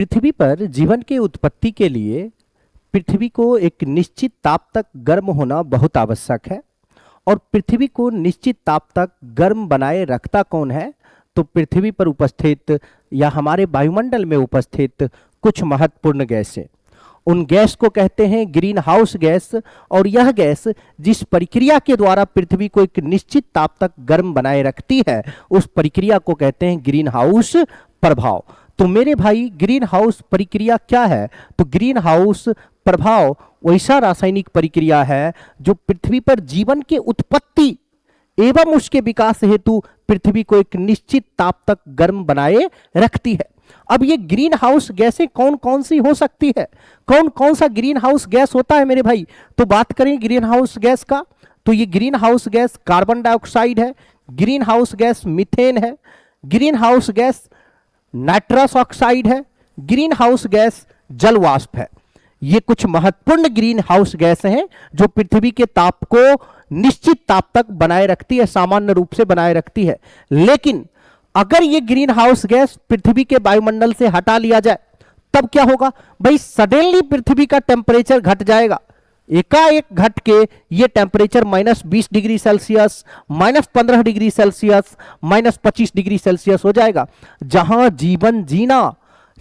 पृथ्वी पर जीवन के उत्पत्ति के लिए पृथ्वी को एक निश्चित ताप तक गर्म होना बहुत आवश्यक है। और पृथ्वी को निश्चित ताप तक गर्म बनाए रखता कौन है? तो पृथ्वी पर उपस्थित या हमारे वायुमंडल में उपस्थित कुछ महत्वपूर्ण गैसें। उन गैस को कहते हैं ग्रीन हाउस गैस। और यह गैस जिस प्रक्रिया के द्वारा पृथ्वी को एक निश्चित ताप तक गर्म बनाए रखती है, उस प्रक्रिया को कहते हैं ग्रीन हाउस प्रभाव। तो मेरे भाई, ग्रीन हाउस प्रक्रिया क्या है? तो ग्रीन हाउस प्रभाव वैसा रासायनिक प्रक्रिया है जो पृथ्वी पर जीवन के उत्पत्ति एवं उसके विकास हेतु पृथ्वी को एक निश्चित ताप तक गर्म बनाए रखती है। अब ये ग्रीन हाउस गैसें कौन कौन सी हो सकती है? कौन कौन सा ग्रीन हाउस गैस होता है मेरे भाई? तो बात करें ग्रीन हाउस गैस का, तो ये green house gas carbon dioxide है, ग्रीन हाउस गैस मीथेन है, green house gas nitrous oxide है, ग्रीन हाउस गैस जल वाष्प है। ये कुछ महत्वपूर्ण ग्रीन हाउस गैस हैं जो पृथ्वी के ताप को निश्चित ताप तक बनाए रखती है, सामान्य रूप से बनाए रखती है। लेकिन अगर ये ग्रीन हाउस गैस पृथ्वी के वायुमंडल से हटा लिया जाए तब क्या होगा भाई? सडनली पृथ्वी का टेम्परेचर घट जाएगा। एकाएक घट के ये temperature -20 degree Celsius, -15 degree Celsius, -25 degree Celsius हो जाएगा, जहां जीवन जीना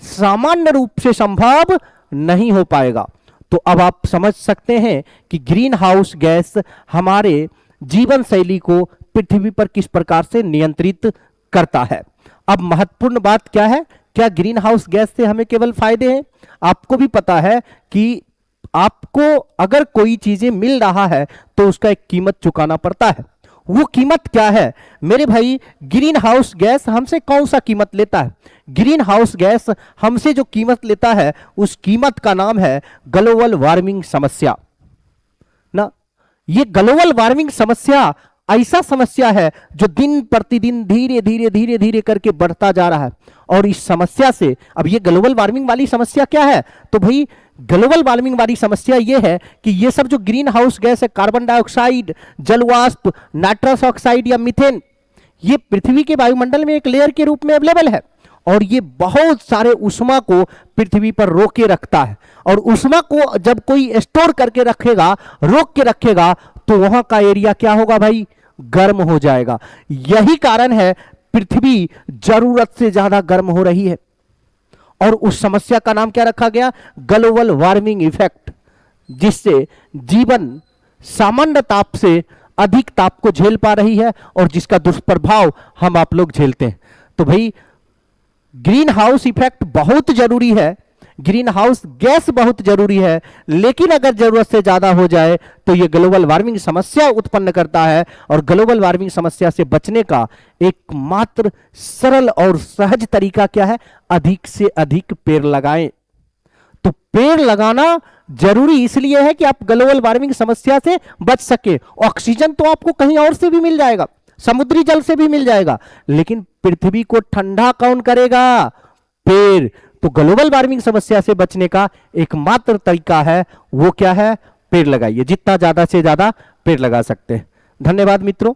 सामान्य रूप से संभव नहीं हो पाएगा। तो अब आप समझ सकते हैं कि ग्रीन हाउस गैस हमारे जीवन शैली को पृथ्वी पर किस प्रकार से नियंत्रित करता है। अब महत्वपूर्ण बात क्या है? क्या ग्रीन हाउस गैस से हमें केवल फायदे हैं? आपको भी पता है कि आपको अगर कोई चीजें मिल रहा है तो उसका एक कीमत चुकाना पड़ता है। वो कीमत क्या है मेरे भाई? ग्रीन हाउस गैस हमसे कौन सा कीमत लेता है? ग्रीन हाउस गैस हमसे जो कीमत लेता है उस कीमत का नाम है ग्लोबल वार्मिंग समस्या ना। ये ग्लोबल वार्मिंग समस्या ऐसा समस्या है जो दिन प्रतिदिन धीरे धीरे धीरे धीरे करके बढ़ता जा रहा है। और इस समस्या से, अब ये ग्लोबल वार्मिंग वाली समस्या क्या है? तो भाई ग्लोबल वार्मिंग वाली समस्या ये है कि ये सब जो ग्रीन हाउस गैस है, कार्बन डाइऑक्साइड, जल वाष्प, नाइट्रस ऑक्साइड या मीथेन, ये पृथ्वी के वायुमंडल में एक लेयर के रूप में अवेलेबल है। और ये बहुत सारे ऊष्मा को पृथ्वी पर रोक के रखता है। और ऊष्मा को जब कोई स्टोर करके रखेगा, रोक के रखेगा, तो वहां का एरिया क्या होगा भाई? गर्म हो जाएगा। यही कारण है पृथ्वी जरूरत से ज्यादा गर्म हो रही है। और उस समस्या का नाम क्या रखा गया? ग्लोबल वार्मिंग इफेक्ट, जिससे जीवन सामान्य ताप से अधिक ताप को झेल पा रही है और जिसका दुष्प्रभाव हम आप लोग झेलते हैं। तो भाई ग्रीन हाउस इफेक्ट बहुत जरूरी है, ग्रीन हाउस गैस बहुत जरूरी है, लेकिन अगर जरूरत से ज्यादा हो जाए तो यह ग्लोबल वार्मिंग समस्या उत्पन्न करता है। और ग्लोबल वार्मिंग समस्या से बचने का एकमात्र सरल और सहज तरीका क्या है? अधिक से अधिक पेड़ लगाएं। तो पेड़ लगाना जरूरी इसलिए है कि आप ग्लोबल वार्मिंग समस्या से बच सके। ऑक्सीजन तो आपको कहीं और से भी मिल जाएगा, समुद्री जल से भी मिल जाएगा, लेकिन पृथ्वी को ठंडा कौन करेगा? पेड़। तो ग्लोबल वार्मिंग समस्या से बचने का एकमात्र तरीका है, वो क्या है? पेड़ लगाइए। जितना ज्यादा से ज्यादा पेड़ लगा सकते हैं। धन्यवाद मित्रों।